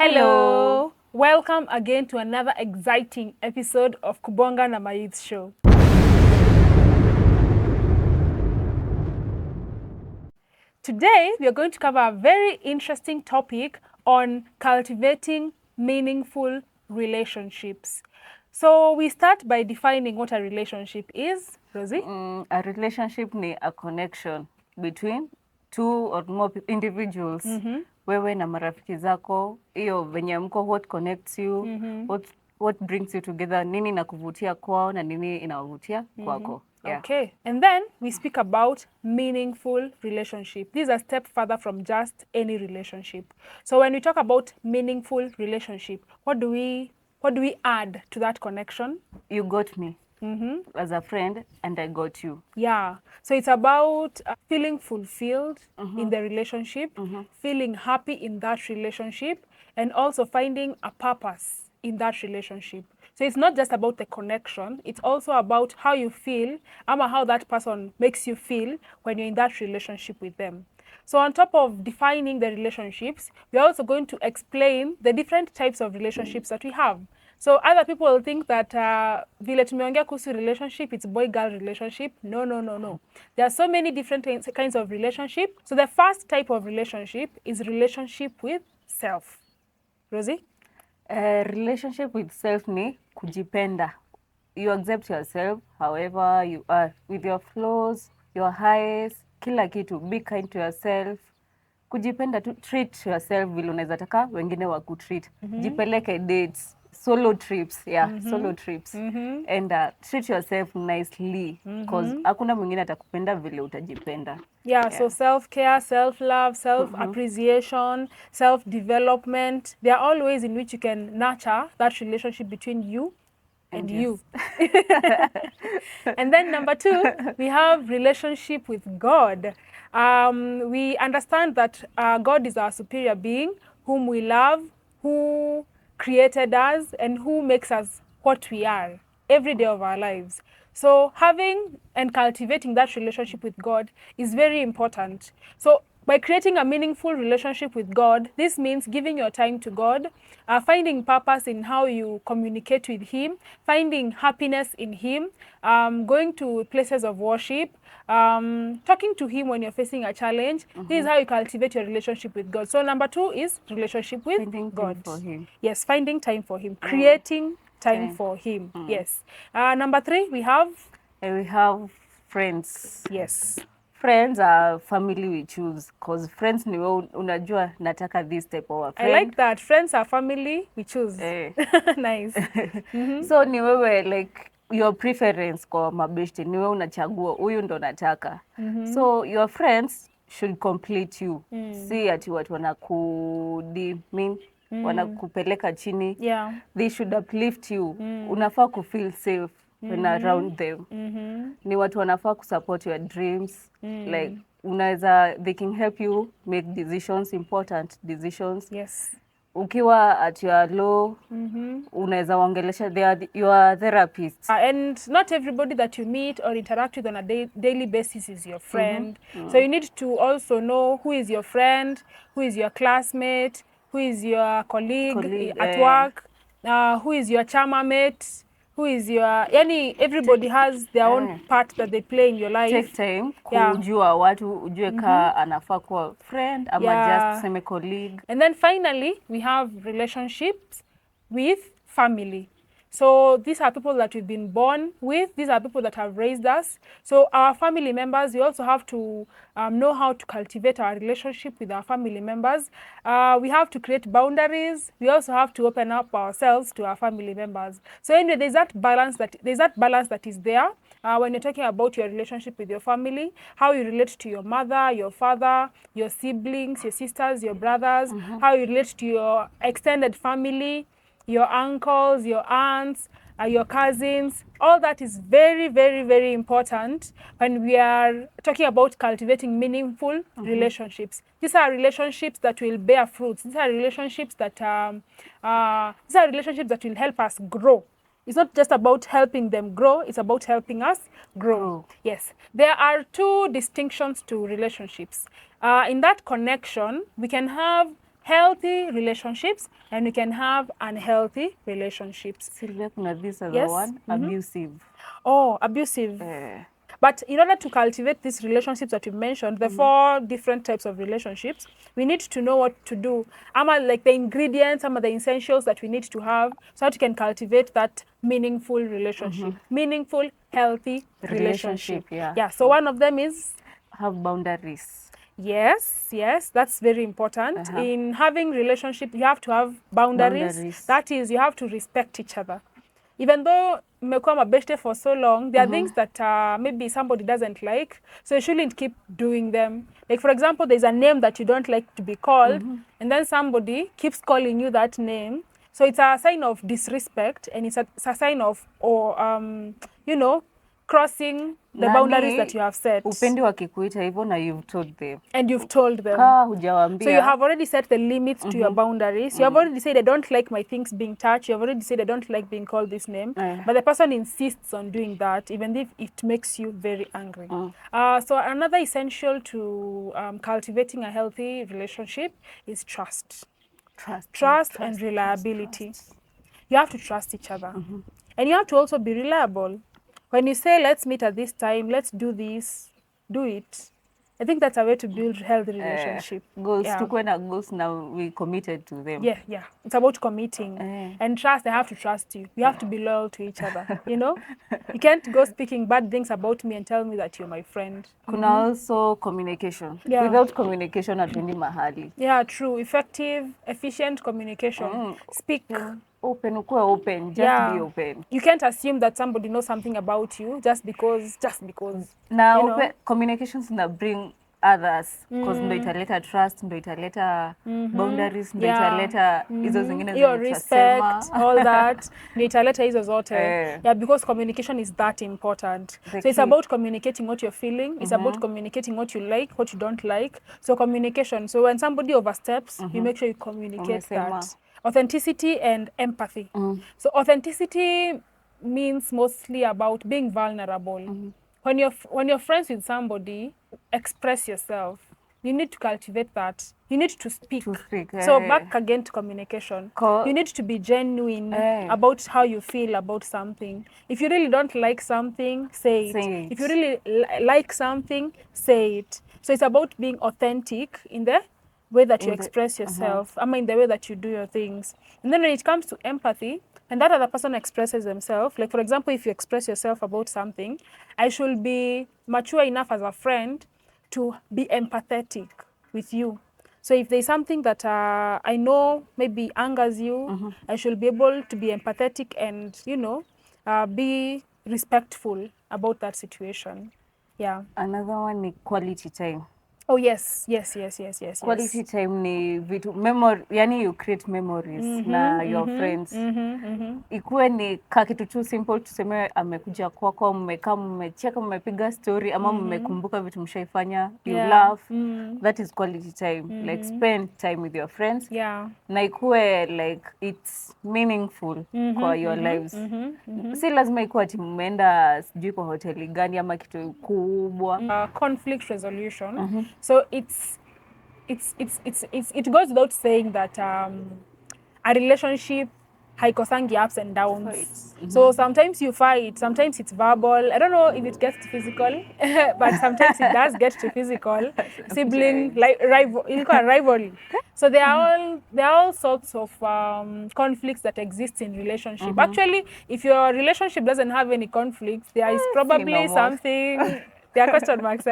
Hello! Welcome again to another exciting episode of Kubonga na Mayouth Show. Today, we are going to cover a very interesting topic on cultivating meaningful relationships. So we start by defining what a relationship is. Rosie? A relationship ni a connection between two or more individuals. Wewe na marafiki zako, hiyo venye mko, what connects you, what brings you together, nini inakuvutia kwao na nini inawavutia kwako. Yeah. Okay. And then we speak about meaningful relationship. This is a step further from just any relationship. So when we talk about meaningful relationship, what do we add to that connection? You got me as a friend and I got you. Yeah. So it's about feeling fulfilled in the relationship, feeling happy in that relationship, and also finding a purpose in that relationship. So it's not just about the connection, it's also about how you feel, or how that person makes you feel when you're in that relationship with them. So on top of defining the relationships, we're also going to explain the different types of relationships that we have. So other people will think that vile tumeongea kuhusu relationship, it's boy-girl relationship. No. There are so many different kinds of relationship. So the first type of relationship is relationship with self. Rosie? Relationship with self ni kujipenda. You accept yourself however you are, with your flaws, your highs, kila kitu. Be kind to yourself. Kujipenda tu, treat yourself vile unaweza taka wengine wakutreat. Jipeleke dates, solo trips, solo trips. And treat yourself nicely because hakuna mwingine atakupenda vile utajipenda. Yeah, so self-care, self-love, self-appreciation, self-development. There are all ways in which you can nurture that relationship between you and you. And then number 2, we have relationship with God. We understand that God is our superior being, whom we love, who created us, and who makes us what we are every day of our lives. So having and cultivating that relationship with God is very important. So by creating a meaningful relationship with God, this means giving your time to God, finding purpose in how you communicate with Him, finding happiness in Him, going to places of worship, talking to Him when you're facing a challenge. This is how you cultivate your relationship with God. So number 2 is relationship with Finding God. time for Him. Yes, finding time for Him, creating time for Him. Yes. Number 3, we have? We have friends. Yes. Friends are family we choose because friends ni wewe unajua nataka this type of a friend. I like that. Friends are family we choose. Nice. So ni wewe like your preference kwa mabeshte ni wewe unachagua huyu ndo nataka. So your friends should complete you. Si ati watu wanakudimin, wanakupeleka chini. Yeah. They should uplift you. Unafaa kufeel safe when around them. Ni watu wanafaa kusupport your dreams. Like unaweza, they can help you make decisions, important decisions. Yes. Ukiwa at your low, unaweza waongelesha, they are your therapists. And not everybody that you meet or interact with on a daily basis is your friend. So you need to also know who is your friend, who is your classmate, who is your colleague at work, who is your chama mate, who is your, everybody has their own part that they play in your life. Take time kujua watu, ujue ka anafaa kuwa friend ama just seme colleague. And then finally, we have relationships with family. So these are people that we've been born with. These are people that have raised us. So our family members, we also have to know how to cultivate our relationship with our family members. We have to create boundaries. We also have to open up ourselves to our family members. So anyway, there's that balance that is there. When you're talking about your relationship with your family, how you relate to your mother, your father, your siblings, your sisters, your brothers, how you relate to your extended family, your uncles, your aunts, your cousins. All that is very, very, very important when we are talking about cultivating meaningful relationships. These are relationships that will bear fruits. These are relationships that will help us grow. It's not just about helping them grow, it's about helping us grow. Yes. There are 2 distinctions to relationships. In that connection, we can have healthy relationships and we can have unhealthy relationships. Sylvia, kuna this other Yes. one, abusive. Oh, abusive. Eh, But in order to cultivate these relationships that you mentioned, the 4 different types of relationships, we need to know what to do. Like the ingredients, some of the essentials that we need to have so that you can cultivate that meaningful relationship. Meaningful, healthy relationship. yeah. So one of them is Have boundaries. yes, that's very important. In having relationship, you have to have boundaries. That is, you have to respect each other. Even though mmekuwa mabeshte for so long, there are things that maybe somebody doesn't like, so you shouldn't keep doing them. Like for example, there's a name that you don't like to be called, and then somebody keeps calling you that name. So it's a sign of disrespect, and it's a sign of, crossing the boundaries that you have set. Upendi wakikuita hivyo na you've told them. And you've told them. Hujawambia. So you have already set the limits to your boundaries. You have already said, I don't like my things being touched. You have already said, I don't like being called this name. But the person insists on doing that, even if it makes you very angry. So another essential to cultivating a healthy relationship is trust. Trust and reliability. You have to trust each other. And you have to also be reliable. When you say, let's meet at this time, let's do this, do it. I think that's a way to build healthy relationship. Goals, tukue na goals now, we committed to them. Yeah. It's about committing. And trust, I have to trust you. You have to be loyal to each other, you know? You can't go speaking bad things about me and tell me that you're my friend. Kuna also communication. Without communication, hatuendi mahali. Yeah, true. Effective, efficient communication. Speak. Open, ukue open, just be open. You can't assume that somebody knows something about you just because. Now, communications na bring others because ndo italeta trust, ndo italeta boundaries, ndo italeta hizo zingine your respect, all that, ndo italeta hizo zote. Yeah, because communication is that important. So it's about communicating what you're feeling. It's about communicating what you like, what you don't like. So communication. So when somebody oversteps, you make sure you communicate that. Authenticity and empathy. So authenticity means mostly about being vulnerable. When you're friends with somebody, express yourself. You need to cultivate that. You need to speak. So back again to communication. You need to be genuine about how you feel about something. If you really don't like something, say it. If you really like something, say it. So it's about being authentic in the way that you express yourself, in the way that you do your things. And then when it comes to empathy, and that other person expresses themselves, like for example, if you express yourself about something, I should be mature enough as a friend to be empathetic with you. So if there's something that I know maybe angers you, I should be able to be empathetic and, be respectful about that situation. Yeah. Another one is quality time. Oh, yes. Quality time ni vitu, yani you create memories na your friends. Ikuwe ni kakitu tu simple, tuseme amekuja kwako, mmekaa, mmecheka, mmepiga story, ama mmekumbuka vitu mshaifanya, you laugh. That is quality time. Like spend time with your friends. Na ikuwe like it's meaningful kwa your lives. Si lazima ikuwe ati mmeenda sijui kwa hoteli gani ama kitu kubwa. Conflict resolution. So it goes without saying that a relationship haikosangi ups and downs. So sometimes you fight, sometimes it's verbal. I don't know if it gets to physical, but sometimes it does get to physical. Sibling rivalry. So there are all sorts of conflicts that exist in relationship. Actually, if your relationship doesn't have any conflicts, there is probably something. There are question marks,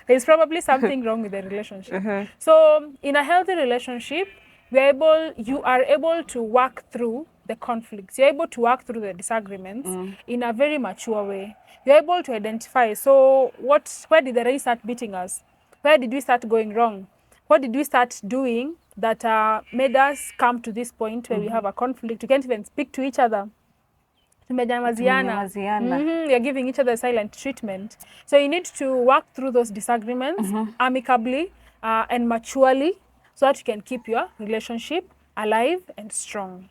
There's probably something wrong with the relationship. So in a healthy relationship, you are able to work through the conflicts. You're able to work through the disagreements in a very mature way. You're able to identify, so where did the rain start beating us? Where did we start going wrong? What did we start doing that made us come to this point where we have a conflict? We can't even speak to each other. We are giving each other silent treatment. So you need to work through those disagreements amicably and maturely so that you can keep your relationship alive and strong.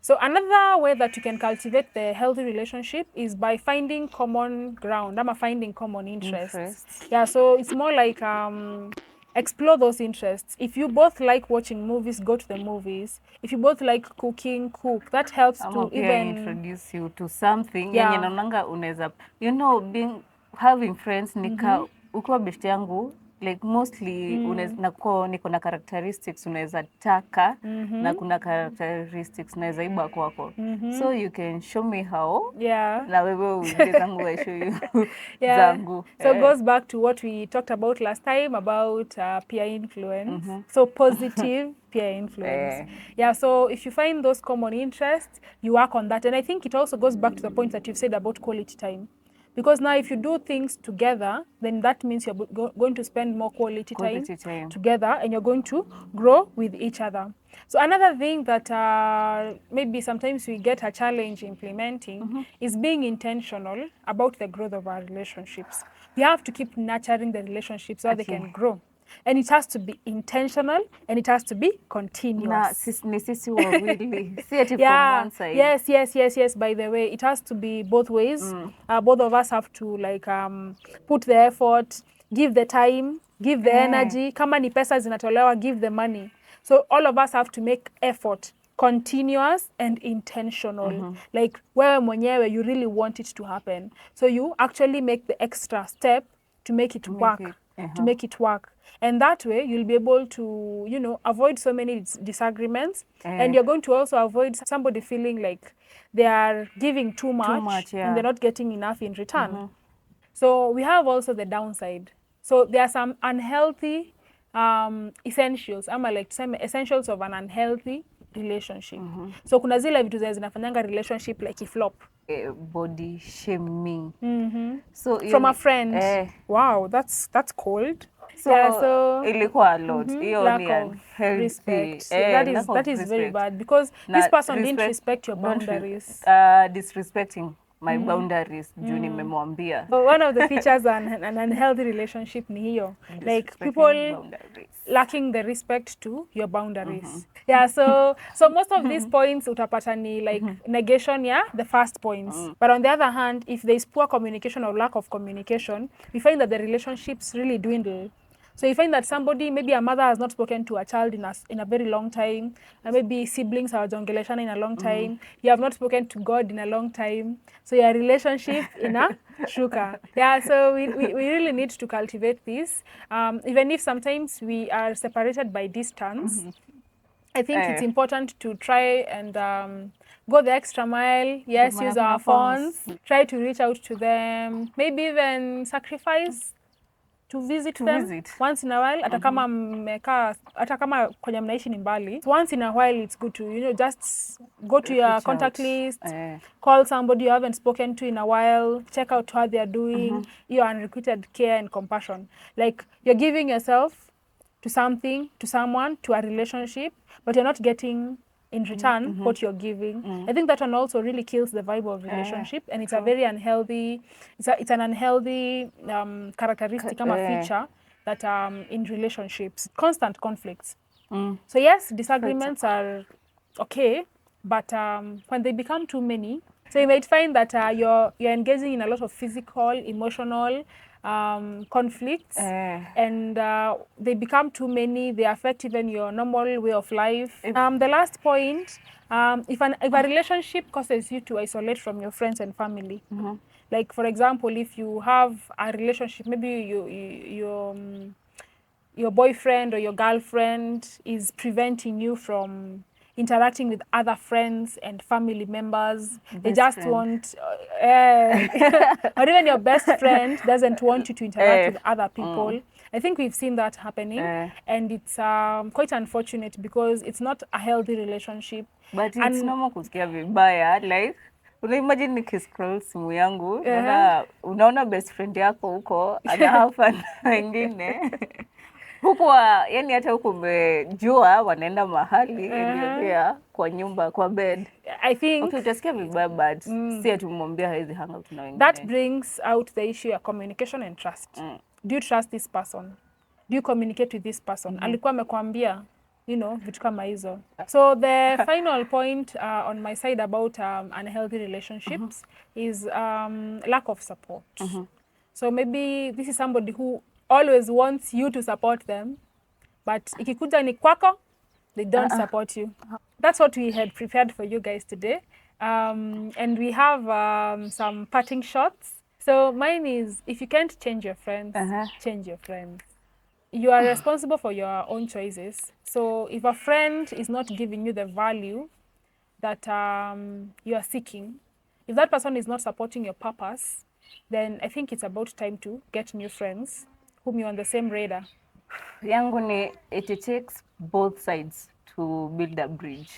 So another way that you can cultivate the healthy relationship is by finding common ground, finding common interests. Yeah, so it's more like explore those interests. If you both like watching movies, go to the movies. If you both like cooking, cook. That helps Ama to pia even introduce you to something Yeah. yenye naonanga unaweza, you know, having friends ukiwa best yangu, like mostly niko na characteristics unaweza taka na kuna characteristics unaweza iba kwako, so you can show me how, Yeah. na wewe uje zangu I show you Yeah. zangu. So it goes back to what we talked about last time about peer influence. So positive peer influence. Yeah, so if you find those common interests, you work on that. And I think it also goes back to the point that you've said about quality time. Because now if you do things together, then that means you're going to spend more quality time together, and you're going to grow with each other. So another thing that maybe sometimes we get a challenge implementing is being intentional about the growth of our relationships. We have to keep nurturing the relationships so they can grow. And it has to be intentional, and it has to be continuous. Ni sisi wawili. See it from one side. Yes. By the way, it has to be both ways. Both of us have to like put the effort, give the time, give the energy. Kama ni pesa zinatolewa, give the money. So all of us have to make effort, continuous and intentional. Like wewe mwenyewe, you really want it to happen. So you actually make the extra step to make it work. To make it work. And that way, you'll be able to, you know, avoid so many disagreements. And you're going to also avoid somebody feeling like they are giving too much and they're not getting enough in return. So we have also the downside. So there are some unhealthy essentials. Ama like some essentials of an unhealthy relationship. So kuna zile vitu zinafanyanga relationship like flop. Body shaming. So from a friend. Wow, that's cold. So ilikuwa a lot. Lack of respect. That is very bad, because this person didn't respect your boundaries. Disrespecting my boundaries juu nimemwambia. One of the features an unhealthy relationship ni hiyo. Like people lacking the respect to your boundaries. Yeah, so most of these points utapata ni like negation, the first points. But on the other hand, if there is poor communication or lack of communication, we find that the relationships really dwindle. So you find that somebody, maybe a mother has not spoken to a child in a very long time, and maybe siblings hawajaongeleshana in a long time. You have not spoken to God in a long time. So your relationship in a shuka. Yeah, so we really need to cultivate this. Even if sometimes we are separated by distance, I think it's important to try and go the extra mile. Yes, use our phones. Try to reach out to them. Maybe even sacrifice to visit them once in a while. Hata kama mmekaa, hata kama kwenye mnaishi ni mbali, once in a while it's good to, you know, just go to your contact list, call somebody you haven't spoken to in a while, check out how they are doing, your unrequited care and compassion. Like you're giving yourself to something, to someone, to a relationship, but you're not getting in return what you're giving. I think that one also really kills the vibe of relationship, and it's a very unhealthy, it's an unhealthy characteristic, a feature that in relationships. Constant conflicts. So yes, disagreements are okay, but when they become too many, so you might find that you're engaging in a lot of physical, emotional conflicts, and they become too many. They affect even your normal way of life. The last point, if a relationship causes you to isolate from your friends and family, like for example, if you have a relationship, maybe your boyfriend or your girlfriend is preventing you from interacting with other friends and family members. They just want, or even your best friend doesn't want you to interact with other people. I think we've seen that happening, and it's quite unfortunate because it's not a healthy relationship. But it's normal kusikia vibaya, like unaimagine nikiscroll simu yangu, unaona best friend yako huko anahafa na wengine. Huku yani hata huku umejua wanaenda mahali endelea kwa nyumba, kwa bed. I think okay, utasikia vibaya, but si ati umwambia hawezi hang out na wengine. That brings out the issue of communication and trust. Do you trust this person? Do you communicate with this person? Alikuwa amekwambia, you know, vitu kama hizo. So the final point on my side about unhealthy relationships is lack of support. So maybe this is somebody who always wants you to support them, but ikikuja ni kwako, they don't support you. That's what we had prepared for you guys today. And we have some parting shots. So mine is, if you can't change your friends, change your friends. You are responsible for your own choices. So if a friend is not giving you the value that you are seeking, if that person is not supporting your purpose, then I think it's about time to get new friends whom you're on the same radar. Yangu ni, it takes both sides to build a bridge.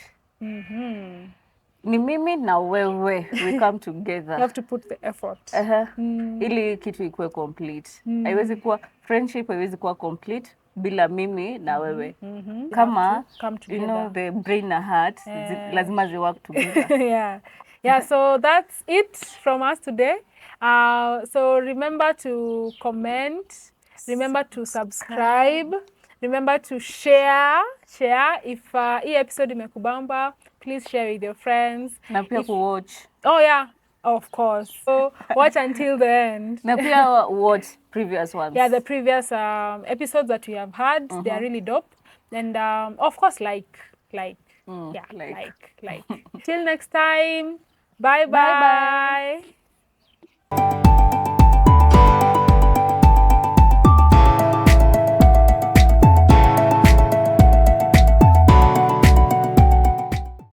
Ni mimi na wewe, we come together. You have to put the effort. Ili kitu ikuwe complete. Haiwezi kuwa friendship, haiwezi kuwa complete bila mimi na wewe. Kama, you know, the brain na heart, lazima zi work together. Yeah, so that's it from us today. So remember to comment, remember to subscribe, remember to share. If hii episode imekubamba, please share with your friends. Na pia kuwatch. Oh yeah, of course. So watch until the end. Na pia watch previous ones. Yeah, the previous episodes that we have had, they are really dope. And of course, like. Till next time. Bye-bye.